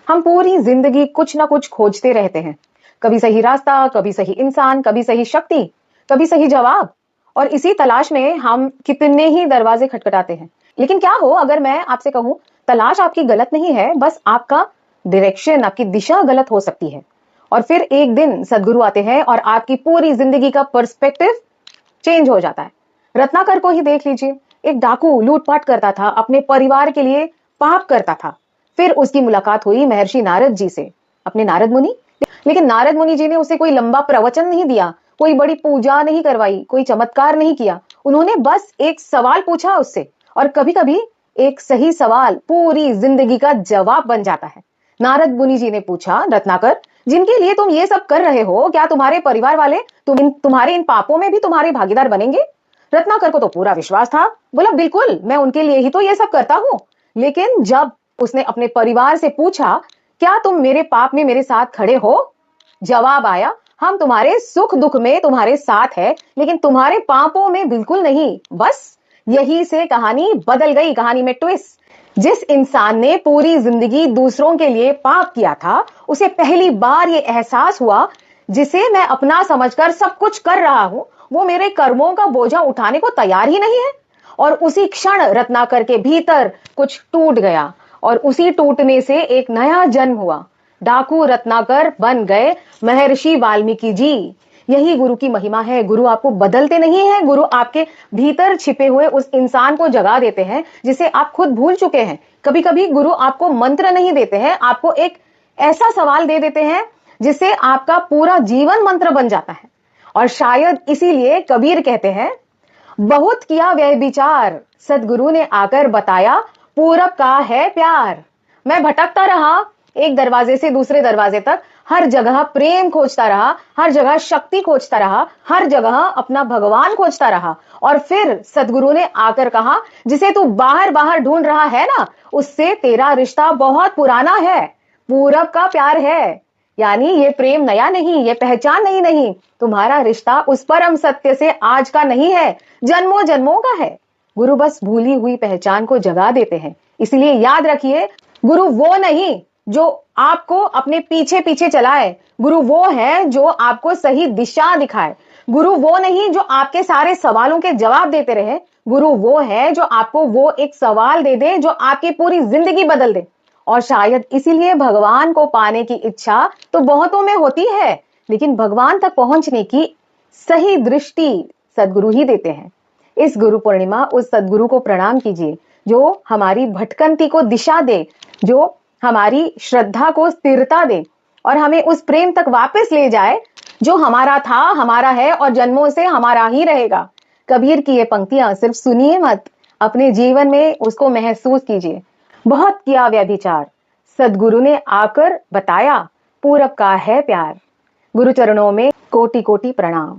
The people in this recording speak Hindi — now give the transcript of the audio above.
हम पूरी जिंदगी कुछ ना कुछ खोजते रहते हैं। कभी सही रास्ता, कभी सही इंसान, कभी सही शक्ति, कभी सही जवाब। और इसी तलाश में हम कितने ही दरवाजे खटखटाते हैं। लेकिन क्या हो अगर मैं आपसे कहूं, तलाश आपकी गलत नहीं है, बस आपका डायरेक्शन, आपकी दिशा गलत हो सकती है। और फिर एक दिन सदगुरु आते हैं और आपकी पूरी जिंदगी का पर्सपेक्टिव चेंज हो जाता है। रत्नाकर को ही देख लीजिए। एक डाकू लूटपाट करता था, अपने परिवार के लिए पाप करता था। फिर उसकी मुलाकात हुई महर्षि नारद जी से, अपने नारद मुनि। लेकिन नारद मुनि जी ने उसे कोई लंबा प्रवचन नहीं दिया, कोई बड़ी पूजा नहीं करवाई, कोई चमत्कार नहीं किया। उन्होंने बस एक सवाल पूछा उससे, और कभी कभी एक सही सवाल पूरी जिंदगी का जवाब बन जाता है। नारद मुनि जी ने पूछा, रत्नाकर, जिनके लिए तुम ये सब कर रहे हो, क्या तुम्हारे परिवार वाले तुम्हारे इन पापों में भी तुम्हारे भागीदार बनेंगे? रत्नाकर को तो पूरा विश्वास था। बोला, बिल्कुल, मैं उनके लिए ही तो ये सब करता हूं। लेकिन जब उसने अपने परिवार से पूछा, क्या तुम मेरे पाप में मेरे साथ खड़े हो? जवाब आया, हम तुम्हारे सुख दुख में तुम्हारे साथ है, लेकिन तुम्हारे पापों में बिल्कुल नहीं। बस यही से कहानी बदल गई। कहानी में ट्विस्ट। जिस इंसान ने पूरी जिंदगी दूसरों के लिए पाप किया था, उसे पहली बार ये एहसास हुआ, जिसे मैं अपना समझकर सब कुछ कर रहा हूं, वो मेरे कर्मों का बोझा उठाने को तैयार ही नहीं है। और उसी क्षण रत्नाकर के भीतर कुछ टूट गया, और उसी टूटने से एक नया जन्म हुआ। डाकू रत्नाकर बन गए महर्षि वाल्मीकि जी। यही गुरु की महिमा है। गुरु आपको बदलते नहीं है, गुरु आपके भीतर छिपे हुए उस इंसान को जगा देते हैं जिसे आप खुद भूल चुके हैं। कभी कभी गुरु आपको मंत्र नहीं देते हैं, आपको एक ऐसा सवाल दे देते हैं जिससे आपका पूरा जीवन मंत्र बन जाता है। और शायद इसीलिए कबीर कहते हैं, बहुत किया व्यय विचार, सदगुरु ने आकर बताया, पूरब का है प्यार। मैं भटकता रहा एक दरवाजे से दूसरे दरवाजे तक, हर जगह प्रेम खोजता रहा, हर जगह शक्ति खोजता रहा, हर जगह अपना भगवान खोजता रहा। और फिर सदगुरु ने आकर कहा, जिसे तू बाहर बाहर ढूंढ रहा है ना, उससे तेरा रिश्ता बहुत पुराना है, पूरब का प्यार है। यानी ये प्रेम नया नहीं, ये पहचान नहीं, तुम्हारा रिश्ता उस परम सत्य से आज का नहीं है, जन्मों जन्मों का है। गुरु बस भूली हुई पहचान को जगा देते हैं। इसलिए याद रखिए, गुरु वो नहीं जो आपको अपने पीछे पीछे चलाए, गुरु वो है जो आपको सही दिशा दिखाए। गुरु वो नहीं जो आपके सारे सवालों के जवाब देते रहे, गुरु वो है जो आपको वो एक सवाल दे दे जो आपकी पूरी जिंदगी बदल दे। और शायद इसीलिए भगवान को पाने की इच्छा तो बहुतों में होती है, लेकिन भगवान तक पहुंचने की सही दृष्टि सदगुरु ही देते हैं। इस गुरु पूर्णिमा उस सदगुरु को प्रणाम कीजिए जो हमारी भटकंती को दिशा दे, जो हमारी श्रद्धा को स्थिरता दे, और हमें उस प्रेम तक वापस ले जाए जो हमारा था, हमारा है और जन्मों से हमारा ही रहेगा। कबीर की ये पंक्तियां सिर्फ सुनिए मत, अपने जीवन में उसको महसूस कीजिए। बहुत किया व्यभिचार, सदगुरु ने आकर बताया, पूरब का है प्यार। गुरु चरणों में कोटि कोटि प्रणाम।